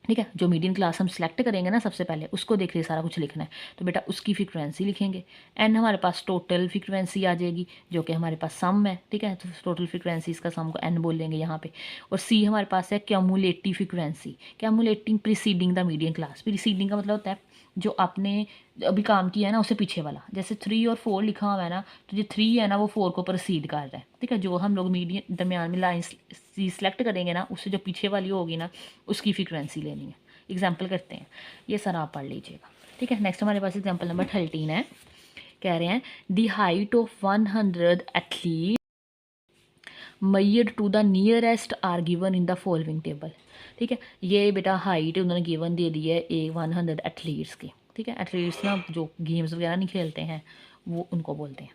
ठीक है, जो मीडियन क्लास हम सेलेक्ट करेंगे ना सबसे पहले, उसको देख रहे सारा कुछ लिखना है, तो बेटा उसकी फ्रीक्वेंसी लिखेंगे। एन हमारे पास टोटल फ्रीक्वेंसी आ जाएगी, जो कि हमारे पास सम है। ठीक है, तो टोटल फ्रीक्वेंसी इसका सम को एन बोल देंगे यहाँ पे। और सी हमारे पास है cumulative frequency, cumulating preceding the median class. Preceding का मतलब होता है जो आपने अभी काम किया है ना उससे पीछे वाला। जैसे 3 और 4 लिखा हुआ है ना, तो जो 3 है ना वो 4 को प्रोसीड कर रहा है। ठीक है, जो हम लोग मीडियन दरमियान में लाइन चीज़ सेलेक्ट करेंगे ना, उससे जो पीछे वाली होगी ना उसकी फ्रीक्वेंसी लेनी है। एग्जाम्पल करते हैं, ये सर आप पढ़ लीजिएगा, ठीक है। नेक्स्ट हमारे पास एग्जाम्पल नंबर 13 है। कह रहे हैं the height of 100 athlete measured to the nearest are given in the following table. ठीक है, ये बेटा हाइट उन्होंने गिवन दे दी है 100 एथलीट्स की। ठीक है, एथलीट्स ना जो गेम्स वगैरह नहीं खेलते हैं वो उनको बोलते हैं।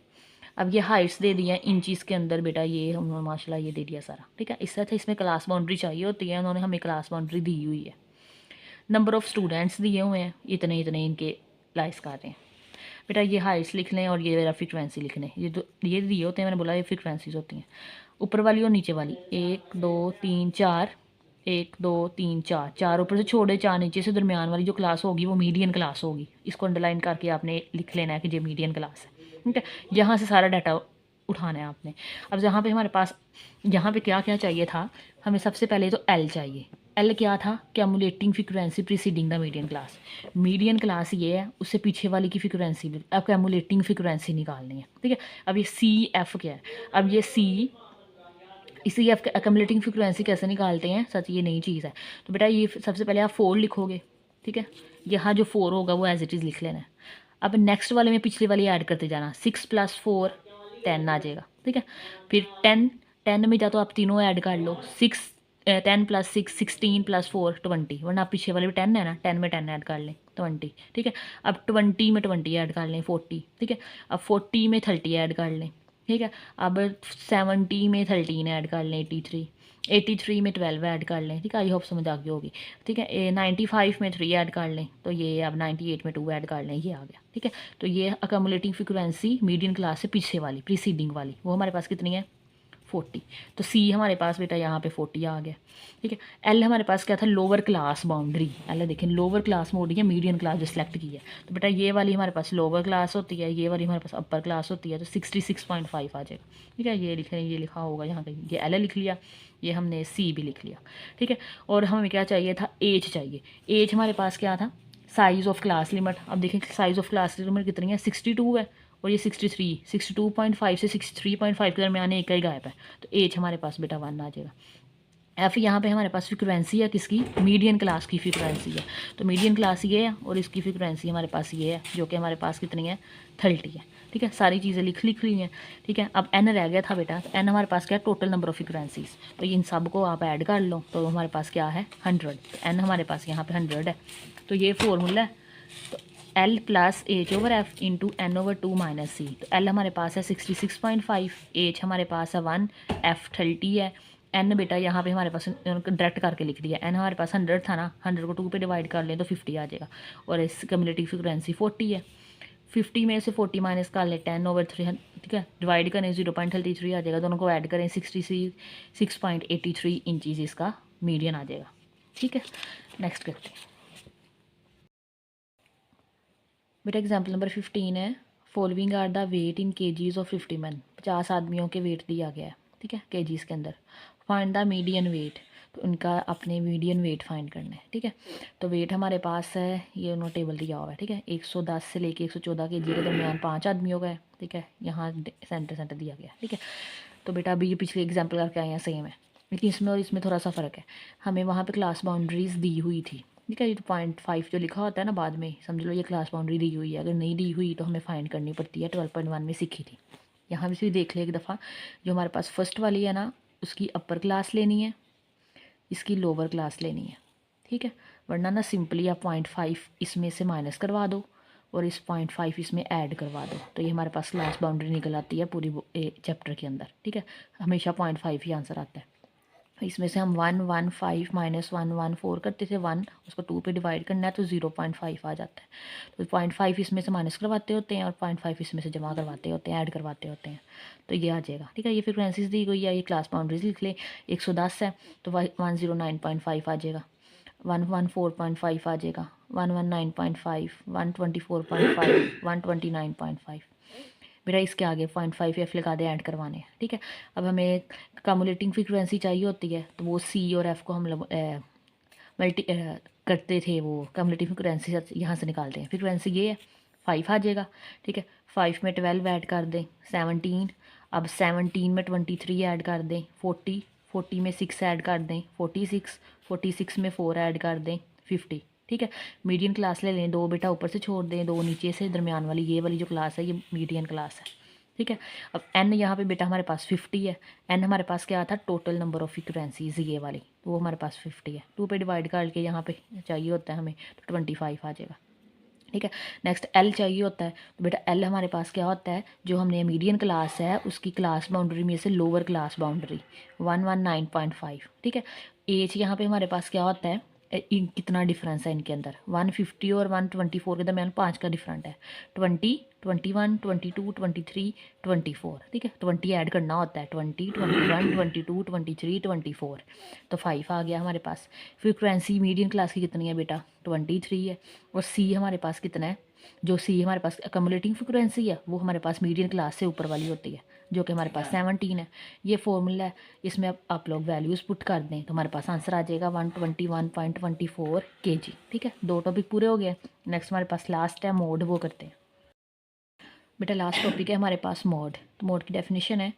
अब ये हाइट्स दे दी हैं इंचज़ के अंदर बेटा, ये उन्होंने माशाल्लाह ये दे दिया सारा। ठीक है, इससे अच्छा इसमें क्लास बाउंड्री चाहिए होती है, उन्होंने हमें क्लास बाउंड्री दी हुई है। नंबर ऑफ़ स्टूडेंट्स दिए हुए हैं, इतने इतने इनके लाइस कर रहे हैं बेटा। ये हाइट्स लिख लें और ये मेरा फ्रीक्वेंसी लिख लें। ये दिए होते हैं, मैंने बोला ये फ्रीक्वेंसीज होती हैं, ऊपर वाली और नीचे वाली। 1 2 3 4, 1 2 3 4, 4 ऊपर से छोड़े 4 नीचे से, दरमियान वाली जो क्लास होगी वो मीडियन क्लास होगी। इसको अंडरलाइन करके आपने लिख लेना है कि ये मीडियन क्लास है। ठीक है, यहाँ से सारा डाटा उठाना है आपने। अब यहाँ पे हमारे पास यहाँ पे क्या क्या चाहिए था, हमें सबसे पहले तो एल चाहिए। एल क्या था, cumulating frequency preceding the median class. Median class ये है, उससे पीछे वाली की फ्रीक्वेंसी भी अब कैमुलेटिंग फ्रीक्वेंसी निकालनी है। ठीक है, अब ये सी एफ क्या है, अब ये सी इसी एफ कैमुलेटिंग फ्रीक्वेंसी कैसे निकालते हैं, सच ये नई चीज़ है। तो बेटा ये सबसे पहले आप 4 लिखोगे। ठीक है, यहाँ जो 4 होगा वो एज इट इज़ लिख लेना है। अब नेक्स्ट वाले में पिछली वाली ऐड करते जाना, 6 + 4 10 आ जाएगा। ठीक है, फिर 10 में जा तो आप तीनों ऐड कर लो, 10 + 6 16 + 4 20, वरना आप पीछे वाले में 10 है ना, 10 में 10 ऐड कर लें 20। ठीक है, अब 20 में 20 ऐड कर लें 40। ठीक है, अब 40 में 30 ऐड कर लें। ठीक है, अब 70 में 13 ऐड कर लें 83 में 12 ऐड कर लें। ठीक है, आई होप समझ आ गई होगी। ठीक है, 95 में 3 ऐड कर लें, तो ये अब 98 में 2 ऐड कर लें, ये आ गया। ठीक है, तो ये अकम्युलेटिंग फ्रीक्वेंसी मीडियन क्लास से पीछे वाली प्रीसीडिंग वाली वो हमारे पास कितनी है 40। तो सी हमारे पास बेटा यहाँ पे 40 आ गया। ठीक है, एल हमारे पास क्या था, लोअर क्लास बाउंड्री। एल देखें लोअर क्लास मोड है, मीडियन क्लास जो सेलेक्ट की है। तो बेटा ये वाली हमारे पास लोअर क्लास होती है, ये वाली हमारे पास अपर क्लास होती है, तो 66.5 आ जाएगा। ठीक है, ये लिखें, ये लिखा होगा यहाँ कहीं, ये एल लिख लिया, ये हमने सी भी लिख लिया। ठीक है, और हमें क्या चाहिए था, एज चाहिए। एज हमारे पास क्या था, साइज़ ऑफ क्लास लिमिट। अब देखें साइज़ ऑफ क्लास लिमिट कितनी है, 62 है, और ये 62.5 से 63.5 के दरमियान एक का ही गायब है, तो एज हमारे पास बेटा 1 आ जाएगा। एफ यहाँ पे हमारे पास फ्रीक्वेंसी है किसकी, मीडियन क्लास की फ्रीक्वेंसी है, तो मीडियन क्लास ये है और इसकी फ्रीक्वेंसी हमारे पास ये है, जो कि हमारे पास कितनी है 30 है। ठीक है, सारी चीज़ें लिख ली हैं। ठीक है, अब एन रह गया था बेटा, तो एन हमारे पास क्या है, टोटल नंबर ऑफ फ्रीक्वेंसीज। तो इन सब को आप ऐड कर लो, तो हमारे पास क्या है 100। तो एन हमारे पास यहाँ पे 100 है, तो ये फॉर्मूला है। तो L + H/F into N/2 - C। तो L हमारे पास है 66.5, H हमारे पास है 1, F 30 है, N बेटा यहाँ पे हमारे पास डायरेक्ट करके लिख दिया। N हमारे पास 100 था ना, 100 को 2 पे डिवाइड कर लें तो 50 आ जाएगा, और इस कम्युलेटिव फ्रीक्वेंसी 40 है। 50 में से 40 माइनस कर लें 10/3। ठीक है, डिवाइड करें 0.33 आ जाएगा, दोनों को ऐड करें 66.83 इंचज़ इसका मीडियन आ जाएगा। ठीक है, नेक्स्ट करते हैं बेटा। एग्जाम्पल नंबर 15 है, following are the weight in KGs of 50 man. 50 आदमियों के वेट दिया गया है। ठीक है, केजीज के अंदर फाइंड द मीडियन वेट, तो उनका अपने मीडियन वेट फाइंड करना है। ठीक है, तो वेट हमारे पास है, ये उन्होंने टेबल दिया हुआ है। ठीक है, 110 से लेके 114 केजी के दरमियान 5 आदमियों का है। ठीक है, यहाँ सेंटर दिया गया। ठीक है, तो बेटा अभी ये पिछले एग्जाम्पल करके आए हैं सेम है, लेकिन इसमें और इसमें थोड़ा सा फ़र्क है। हमें वहाँ पे क्लास बाउंड्रीज़ दी हुई थी। ठीक है, ये तो 0.5 जो लिखा होता है ना बाद में, समझ लो ये क्लास बाउंड्री दी हुई है। अगर नहीं दी हुई तो हमें फाइंड करनी पड़ती है, 12.1 में सीखी थी। यहाँ भी देख ले एक दफ़ा, जो हमारे पास फर्स्ट वाली है ना, उसकी अपर क्लास लेनी है, इसकी लोअर क्लास लेनी है। ठीक है, वरना ना सिंपली आप 0.5 इसमें से माइनस करवा दो और इस 0.5 इसमें ऐड करवा दो, तो ये हमारे पास क्लास बाउंड्री निकल आती है पूरी चैप्टर के अंदर। ठीक है, हमेशा 0.5 ही आंसर आता है। इसमें से हम 1 1 5 - 1 1 4 करते थे, 1 उसको 2 पे डिवाइड करना है तो 0.5 आ जाता है। तो 0.5 इसमें से माइनस करवाते होते हैं और 0.5 इसमें से जमा करवाते होते हैं, ऐड करवाते होते हैं, तो ये आ जाएगा। ठीक है, ये फ्रीक्वेंसीज दी गई है, ये क्लास बाउंड्रीज लिख ले। 110 है तो 109.5 आ जाएगा, 114.5 आ जाएगा, 119.5, 124.5, 129.5। मेरा इसके आगे 0.5 एफ लगा दे, ऐड करवाने हैं। ठीक है, अब हमें कम्युलेटिंग फ्रीक्वेंसी चाहिए होती है, तो वो सी और एफ को हम मल्टी करते थे, वो कम्युलेटिव फ्रीक्वेंसी यहाँ से निकालते हैं। फ्रीक्वेंसी ये है 5 आ जाएगा। ठीक है, 5 में 12 ऐड कर दें 17, अब 17 में 23 ऐड कर दें 40, 40 में 6 ऐड कर दें 46, 46 में 4 ऐड कर दें 50। ठीक है, मीडियन क्लास ले लें, 2 बेटा ऊपर से छोड़ दें, 2 नीचे से, दरमियान वाली ये वाली जो क्लास है ये मीडियन क्लास है। ठीक है, अब n यहाँ पे बेटा हमारे पास 50 है। n हमारे पास क्या था, टोटल नंबर ऑफ फ्रीक्वेंसीज ये वाली, तो वो हमारे पास 50 है। 2 पे डिवाइड करके यहाँ पे चाहिए होता है हमें, तो 25 आ जाएगा। ठीक है, नेक्स्ट एल चाहिए होता है, तो बेटा एल हमारे पास क्या होता है, जो हमने मीडियन क्लास है उसकी क्लास बाउंड्री में से लोअर क्लास बाउंड्री 119.5। ठीक है, एच यहाँ पे हमारे पास क्या होता है, कितना डिफरेंस है इनके अंदर, 150 और 124 के दरमियान 5 का डिफरेंट है, 20, 21, 22, 23, 24। ठीक है, 20 ऐड करना होता है, 20, 21, 22, 23, 24, तो 5 आ गया हमारे पास। फ्रीक्वेंसी मीडियन क्लास की कितनी है बेटा, 23 है। और सी हमारे पास कितना है, जो सी हमारे पास अकोमोडेटिंग फ्रीक्वेंसी है वो हमारे पास मीडियन क्लास से ऊपर वाली होती है, जो कि हमारे पास 17 है। ये फॉर्मूला है, इसमें आप लोग वैल्यूज़ पुट कर दें तो हमारे पास आंसर आ जाएगा 121.24 kg। ठीक है, 2 टॉपिक पूरे हो गए। नेक्स्ट हमारे पास लास्ट है मोड, वो करते हैं। बेटा लास्ट टॉपिक है हमारे पास मोड। तो मोड की डेफिनेशन है,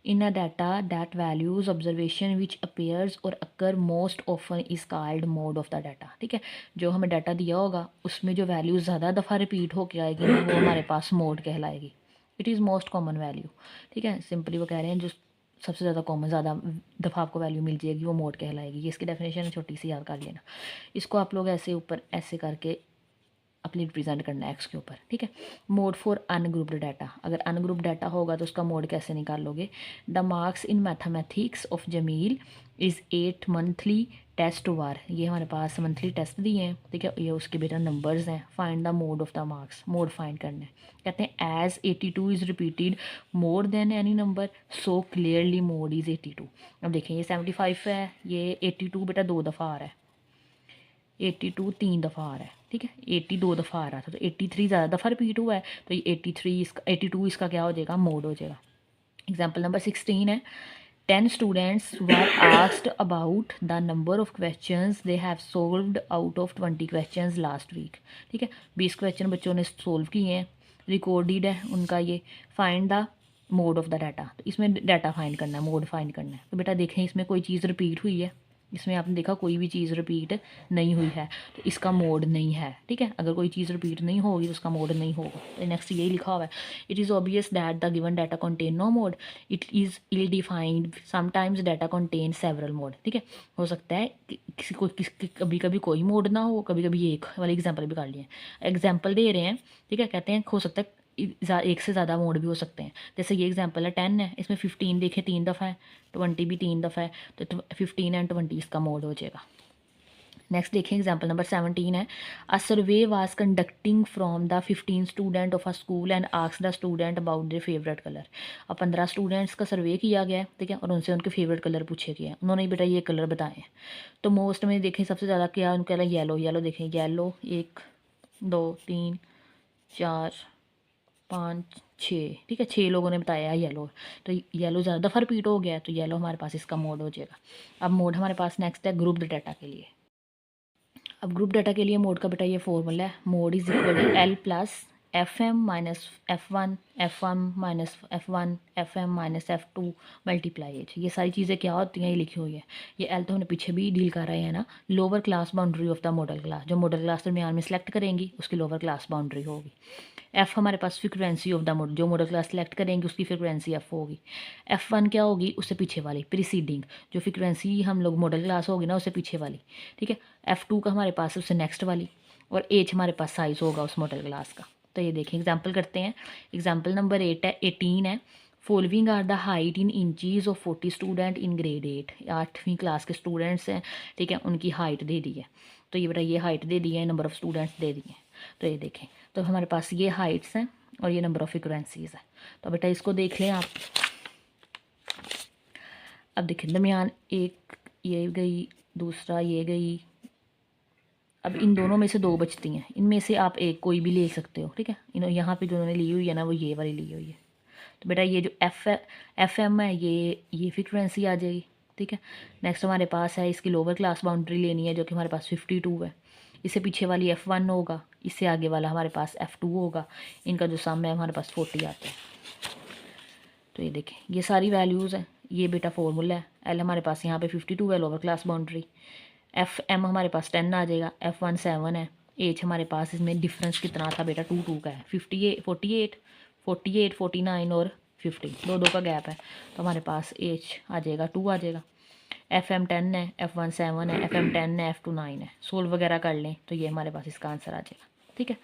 in a data that values observation which appears और occur most often is called mode of the data. ठीक है, जो हमें डाटा दिया होगा उसमें जो वैल्यूज ज़्यादा दफ़ा रिपीट होकर आएगी ना वो हमारे पास मोड कहलाएगी। It is most common value. ठीक है, सिंपली वो कह रहे हैं जो सबसे ज़्यादा कॉमन, ज़्यादा दफ़ा आपको वैल्यू मिल जाएगी वो मोड कहलाएगी। ये इसकी डेफिनेशन छोटी सी याद कर लेना। इसको आप लोग ऐसे ऊपर ऐसे करके अपनी रिप्रेजेंट करना है एक्स के ऊपर। ठीक है, मोड फॉर अनग्रुप्ड डाटा, अगर अनग्रुप्ड डाटा होगा तो उसका मोड कैसे निकालोगे। The marks in mathematics of Jamil is 8 monthly test were, ये हमारे पास मंथली टेस्ट दिए हैं। ठीक है, ये उसके बेटा नंबर्स हैं। Find the mode of the marks, mode find करना है। कहते हैं as 82 is repeated more than any number so clearly mode is 82। अब देखें ये 75 है, ये 82 बेटा 2 दफ़ा आ रहा है, 82 3 दफ़ा आ रहा है। ठीक है, 80 2 दफ़ा आ रहा था, तो 83 ज़्यादा दफ़ा रिपीट हुआ है, तो ये 83 इसका 82 इसका क्या हो जाएगा, मोड हो जाएगा। एग्जाम्पल नंबर 16 है, 10 students were asked about the number of questions they have solved out of 20 questions last week. ठीक है, 20 क्वेश्चन बच्चों ने सोल्व किए हैं, रिकॉर्डेड है उनका ये। Find the mode of the data, तो इसमें डाटा फाइंड करना है, मोड फाइंड करना है। तो बेटा देखें इसमें कोई चीज़ रिपीट हुई है, इसमें आपने देखा कोई भी चीज़ रिपीट नहीं हुई है, तो इसका मोड नहीं है। ठीक है, अगर कोई चीज़ रिपीट नहीं होगी तो उसका मोड नहीं होगा। तो नेक्स्ट यही लिखा हुआ है, it is obvious that the given data contain no mode, it is ill defined, sometimes data contain several mode. ठीक है, हो सकता है किसी को कभी कभी कोई मोड ना हो, कभी कभी एक वाले एग्जाम्पल भी कर लिए, एग्जाम्पल दे रहे हैं। ठीक है, कहते हैं हो सकता है एक से ज़्यादा मोड भी हो सकते हैं। जैसे ये एग्जांपल है 10 है, इसमें 15 देखें 3 दफ़ा है, 20 भी 3 दफ़ा है, तो 15 एंड 20 इसका मोड हो जाएगा। नेक्स्ट देखें एग्जांपल नंबर 17 है, a survey was conducting from the 15 student of a school and asked the student about their favourite colour. अब 15 स्टूडेंट्स का सर्वे किया गया है। ठीक है, और उनसे उनके फेवरेट कलर पूछे गए हैं, उन्होंने बेटा ये कलर बताए हैं। तो मोस्ट में देखें सबसे ज़्यादा क्या उनका येलो, येलो देखें येलो 1 2 3 4 5 6। ठीक है, 6 लोगों ने बताया है येलो, तो येलो ज़्यादा दफ़ा रिपीट हो गया है, तो येलो हमारे पास इसका मोड हो जाएगा। अब मोड हमारे पास नेक्स्ट है ग्रुप डाटा के लिए। अब ग्रुप डाटा के लिए मोड का बेटा ये फॉर्मूला है, mode is equal to L plus F M minus F1 minus F1 FM minus F2 multiply H. ये सारी चीज़ें क्या होती हैं ये लिखी हुई है। ये एल तो हमने पीछे भी डील कर रहे हैं ना, lower class boundary of the modal class, जो मॉडल क्लास दरमियान में सेलेक्ट करेंगी उसकी लोअर क्लास बाउंड्री होगी। एफ़ हमारे पास फ्रिक्वेंसी ऑफ द मोड, जो मॉडल क्लास सेलेक्ट करेंगे उसकी फ्रिक्वेंसी एफ़ होगी। F1 क्या होगी, उससे पीछे वाली प्रीसीडिंग, जो फ्रिक्वेंसी हम लोग मॉडल क्लास होगी ना उससे पीछे वाली। ठीक है, F2 का हमारे पास उससे नेक्स्ट वाली, और एच हमारे पास साइज़ होगा उस मॉडल क्लास का। तो ये देखें एग्जाम्पल करते हैं। एग्जाम्पल नंबर 18 है, following are the height in inches of 40 student in grade 8। 8वीं क्लास के स्टूडेंट्स हैं। ठीक है, उनकी हाइट दे दी है, तो ये बेटा ये हाइट दे दी है, नंबर ऑफ़ स्टूडेंट्स दे दिए हैं। तो ये देखें, तो हमारे पास ये हाइट्स हैं और ये नंबर ऑफ़ फ्रिक्वेंसीज़ है। तो बेटा इसको देख लें आप। अब देखें दरमियान एक ये गई, दूसरा ये गई, अब इन दोनों में से 2 बचती हैं, इनमें से आप एक कोई भी ले सकते हो। ठीक है, यहाँ पे जो उन्होंने ली हुई है ना वो ये वाली ली हुई है। तो बेटा ये जो एफ एम है ये फ्रिक्वेंसी आ जाएगी। ठीक है, नेक्स्ट हमारे पास है इसकी लोअर क्लास बाउंड्री लेनी है, जो कि हमारे पास 52 है। इससे पीछे वाली F1 होगा, इससे आगे वाला हमारे पास F2 होगा। इनका जो सम है हमारे पास 40 आता है। तो ये देखें ये सारी वैल्यूज़ हैं, ये बेटा फॉर्मूला है एल हमारे पास यहाँ पे 52 है, lower class boundary. F M हमारे पास 10 आ जाएगा, F1 7 है। एच हमारे पास इसमें डिफरेंस कितना था बेटा, 2 का है, 58 48 48 49 और 50, दो का गैप है, तो हमारे पास एच आ जाएगा 2 आ जाएगा। FM 10 है, F1 7 है, FM 10 है, F2 9 है। सोल्व वगैरह कर लें तो ये हमारे पास इसका आंसर आ जाएगा। ठीक है,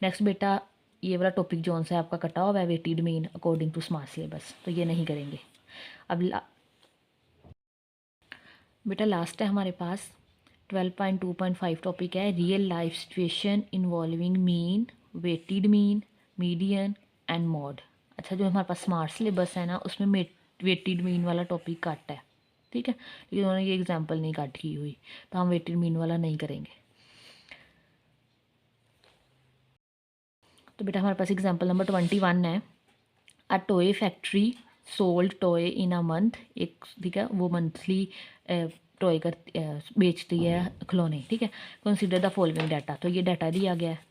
नेक्स्ट बेटा ये वाला टॉपिक जो सा आपका कटा हुआ है weighted mean according to smart syllabus, तो ये नहीं करेंगे। अब बेटा लास्ट है हमारे पास 12.2.5 टॉपिक है real life situation involving mean, weighted mean, median and mode. अच्छा, जो हमारे पास स्मार्ट सिलेबस है ना उसमें वेटेड मीन वाला टॉपिक कट है। ठीक है, लेकिन उन्होंने ये एग्जाम्पल नहीं कट की हुई, तो हम वेटेड मीन वाला नहीं करेंगे। तो बेटा हमारे पास एग्जाम्पल नंबर 21 है, a toy factory sold toy in a month. एक ठीक है, वो मंथली टॉय कर बेचती है खिलौने। ठीक है, कंसिडर द फॉलोइंग डाटा, तो ये डाटा दिया गया है।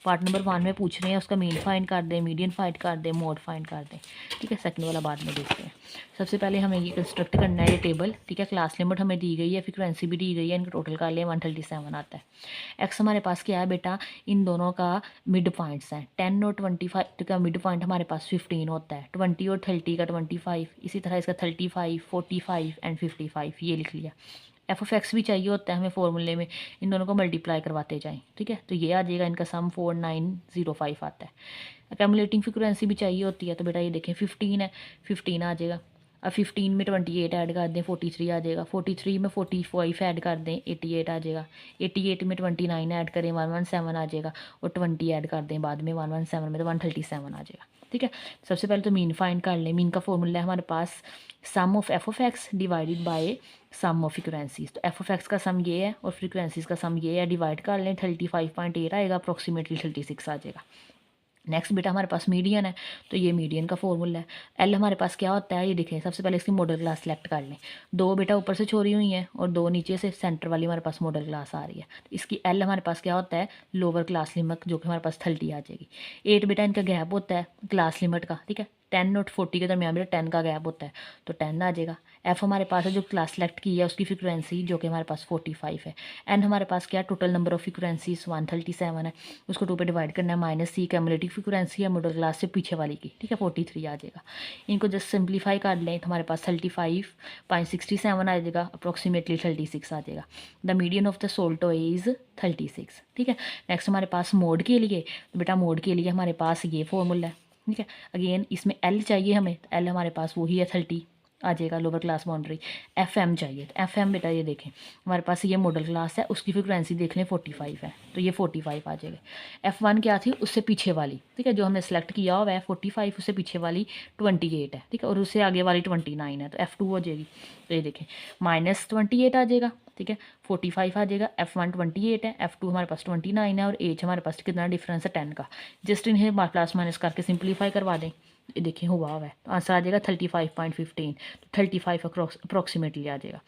पार्ट नंबर 1 में पूछ रहे हैं उसका मीन फाइंड कर दें, मीडियन फाइंड कर दें, मोड फाइंड कर दें। ठीक है, सेकंड वाला बाद में देखते हैं। सबसे पहले हमें ये कंस्ट्रक्ट करना है ये टेबल। ठीक है, क्लास लिमिट हमें दी गई है, फ्रीक्वेंसी भी दी गई है, इनका टोटल कर लिया 137 आता है। एक्स हमारे पास क्या है बेटा, इन दोनों का मिड पॉइंट्स हैं। 10 और 25 का मिड पॉइंट हमारे पास 15 होता है, 20 और 30 का 25, इसी तरह इसका 35, 45 एंड 55 ये लिख लिया। f(x) भी चाहिए होता है हमें फॉर्मूले में, इन दोनों को मल्टीप्लाई करवाते जाएं। ठीक है, तो ये आ जाएगा, इनका सम 4905 आता है। अकेमुलेटिंग फ्रीक्वेंसी भी चाहिए होती है, तो बेटा ये देखें 15 है, 15 आ जाएगा। अब 15 में 28 ऐड कर दें, 43 आ जाएगा। 43 में 45 ऐड कर दें, 88 आ जाएगा। 88 में 29 ऐड करें, 117 आ जाएगा। और 20 ऐड कर दें बाद में 117 में, तो 137 आ जाएगा। ठीक है, सबसे पहले तो मीन फाइंड कर लें। मीन का फॉर्मूला है हमारे पास sum of f(x) divided by sum of frequencies. तो f(x) का सम ये है और फ्रीक्वेंसीज का सम ये है, डिवाइड कर लें, 35.8 आएगा, अप्रॉक्सीमेटली 36 आ जाएगा। नेक्स्ट बेटा हमारे पास मीडियन है, तो ये मीडियन का फॉर्मूला है। एल हमारे पास क्या होता है ये देखें, सबसे पहले इसकी मॉडल क्लास सेलेक्ट कर लें। दो बेटा ऊपर से छोड़ी हुई हैं और दो नीचे से, सेंटर वाली हमारे पास मॉडल क्लास आ रही है। तो इसकी एल हमारे पास क्या होता है, लोअर क्लास लिमिट, जो कि हमारे पास 30 आ जाएगी। 8 बेटा इनका गैप होता है क्लास लिमिट का। ठीक है, 10 और 40 के दरमियान बेटा 10 का गैप होता है, तो 10 आ जाएगा। एफ हमारे पास है जो क्लास सेलेक्ट की है उसकी फ्रीक्वेंसी, जो कि हमारे पास 45 है। एन हमारे पास क्या, टोटल नंबर ऑफ फ्रीक्वेंसीज 137 है, उसको 2 पे डिवाइड करना है, माइनस सी कैमुलेटिव फ्रीक्वेंसी है मिडिल क्लास से पीछे वाली की। ठीक है, 43 आ जाएगा। इनको जस्ट सिंप्लीफाई कर लें तो हमारे पास 35.67 आ जाएगा, अप्रॉक्सीमेटली 36 आ जाएगा। द मीडियन ऑफ द सोल्टो इज़ 36। ठीक है, नेक्स्ट हमारे पास मोड के लिए, तो बेटा मोड के लिए हमारे पास ये फॉर्मूला है। ठीक है, अगेन इसमें एल चाहिए हमें, तो एल हमारे पास वही है 30 आ जाएगा, लोअर क्लास बाउंड्री। FM चाहिए, तो FM बेटा ये देखें हमारे पास ये मॉडल क्लास है, उसकी फ्रीक्वेंसी देख लें 45 है, तो ये 45 आ जाएगा। F1 क्या थी, उससे पीछे वाली। ठीक है, जो हमने सेलेक्ट किया हुआ है 45, उससे पीछे वाली 28 है। ठीक है, और उससे आगे वाली 29 है, तो F2 हो जाएगी। तो ये देखें -28 आ जाएगा। ठीक है, 45 आ जाएगा। F1 28 है, F2 हमारे पास 29 है, और एज हमारे पास कितना डिफरेंस है 10 का। जस्ट इन्हें प्लस माइनस करके सिंप्लीफाई करवा दें, ये देखिए हुआ है, तो आंसर आ जाएगा 35.15, तो 35 अप्रॉक्सीमेटली आ जाएगा।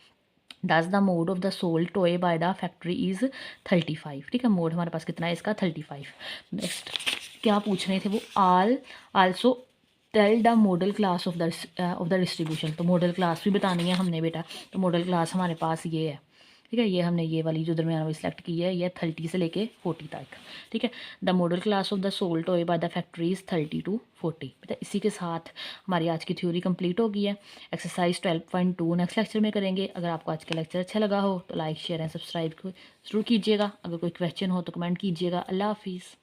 Does the mode of the sold toy by the factory is 35। ठीक है, मोड हमारे पास कितना है इसका 35। नेक्स्ट क्या पूछ रहे थे वो, also tell the modal class of the distribution. तो मॉडल क्लास भी बतानी है हमने बेटा, तो मॉडल क्लास हमारे पास ये है। ठीक है, ये हमने ये वाली जो दरमियान वाली सेलेक्ट की है, ये 30 से लेके 40 तक। ठीक है, the modal class of the sold toy by the factory is 30 to 40। बेटा इसी के साथ हमारी आज की थ्योरी कंप्लीट हो गई है। एक्सरसाइज 12.2 नेक्स्ट लेक्चर में करेंगे। अगर आपको आज का लेक्चर अच्छा लगा हो तो लाइक शेयर एंड सब्सक्राइब जरूर कीजिएगा। अगर कोई क्वेश्चन हो तो कमेंट कीजिएगा। अल्लाह हाफिज़।